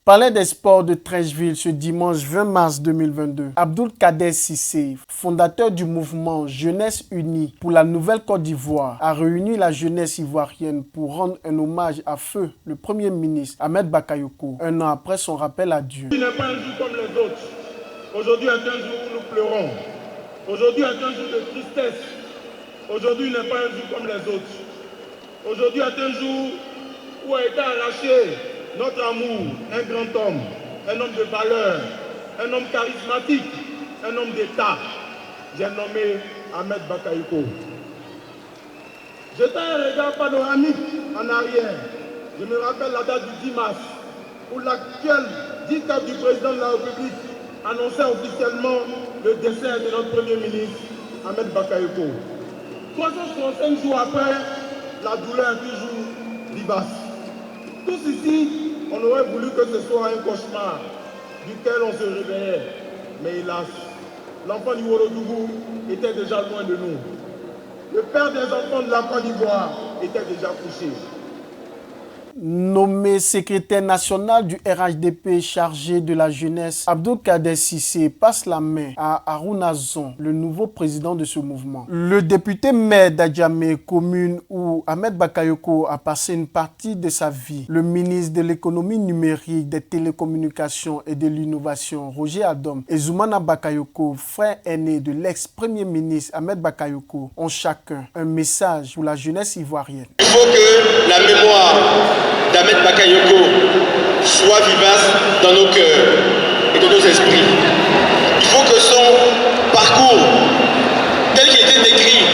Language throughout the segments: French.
Palais des sports de Treichville ce dimanche 20 mars 2022. Abdoul Kader Cissé, fondateur du mouvement Jeunesse Unie pour la Nouvelle Côte d'Ivoire, a réuni la jeunesse ivoirienne pour rendre un hommage à feu le Premier ministre Ahmed Bakayoko, un an après son rappel à Dieu. Aujourd'hui n'est pas un jour comme les autres. Aujourd'hui est un jour où nous pleurons. Aujourd'hui est un jour de tristesse. Aujourd'hui n'est pas un jour comme les autres. Aujourd'hui est un jour où a été arraché notre amour, un grand homme, un homme de valeur, un homme charismatique, un homme d'État. J'ai nommé Ahmed Bakayoko. J'étais un regard panoramique en arrière. Je me rappelle la date du 10 mars, où l'actuel dictateur du président de la République annonçait officiellement le décès de notre Premier ministre, Ahmed Bakayoko. 365 jours après, la douleur est toujours vivace. Tous ici, on aurait voulu que ce soit un cauchemar duquel on se réveillait. Mais hélas, l'enfant du Wolodougou était déjà loin de nous. Le père des enfants de la Côte d'Ivoire était déjà couché. Nommé secrétaire national du RHDP chargé de la jeunesse, Abdoul Kader Cissé passe la main à Harouna Zon, le nouveau président de ce mouvement. Le député maire d'Adjamé, commune où Ahmed Bakayoko a passé une partie de sa vie, le ministre de l'économie numérique, des télécommunications et de l'innovation, Roger Adom, et Zoumana Bakayoko, frère aîné de l'ex-premier ministre Ahmed Bakayoko, ont chacun un message pour la jeunesse ivoirienne. Il faut que la mémoire d'Ahmed Bakayoko soit vivace dans nos cœurs et dans nos esprits. Il faut que son parcours, tel qu'il était décrit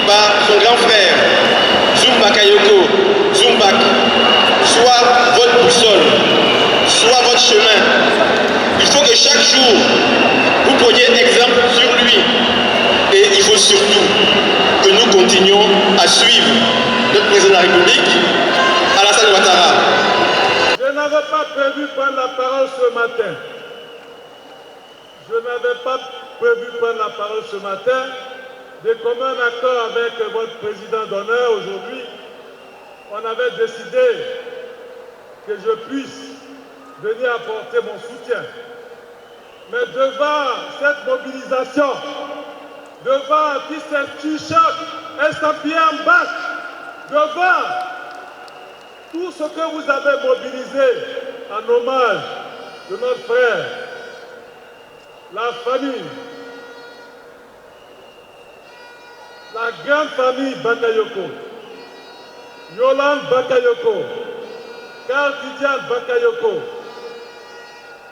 par son grand frère, Zoum Bakayoko, Zoumbak, soit votre boussole, soit votre chemin. Il faut que chaque jour, vous preniez exemple sur lui. Et il faut surtout que nous continuions à suivre notre président de la République, Alassane Ouattara. Je n'avais pas prévu prendre la parole ce matin. Je n'avais pas prévu prendre la parole ce matin. De commun accord avec votre président d'honneur aujourd'hui, on avait décidé que je puisse venir apporter mon soutien. Mais devant cette mobilisation, devant qui cette t-shirt estampillé en bac, devant tout ce que vous avez mobilisé en hommage de notre frère, la famille, la grande famille Bakayoko, Yolande Bakayoko, Karl Tidiane Bakayoko,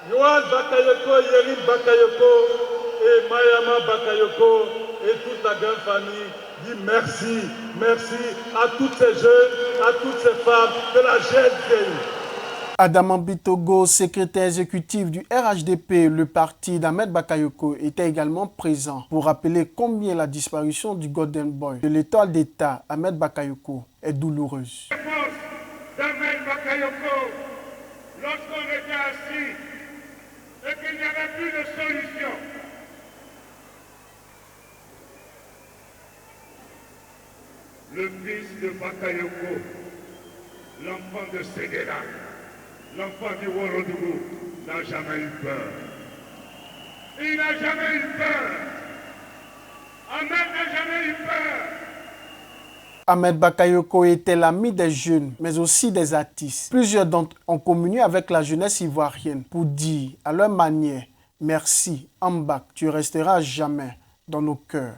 Yohan Bakayoko, Yerim Bakayoko et Mayama Bakayoko et toute la grande famille dit merci, merci à toutes ces jeunes, à toutes ces femmes de la jeune pays. Adama Bitogo, secrétaire exécutif du RHDP, le parti d'Ahmed Bakayoko, était également présent pour rappeler combien la disparition du Golden Boy de l'étoile d'État Ahmed Bakayoko est douloureuse. La force d'Ahmed Bakayoko, lorsqu'on était assis et qu'il n'y avait plus de solution, le fils de Bakayoko, l'enfant de Séguéla, l'enfant du Wolodougou, n'a jamais eu peur. Il n'a jamais eu peur. Ahmed n'a jamais eu peur. Ahmed Bakayoko était l'ami des jeunes, mais aussi des artistes. Plusieurs d'entre eux ont communié avec la jeunesse ivoirienne pour dire à leur manière « Merci, Ambak, tu resteras jamais dans nos cœurs ».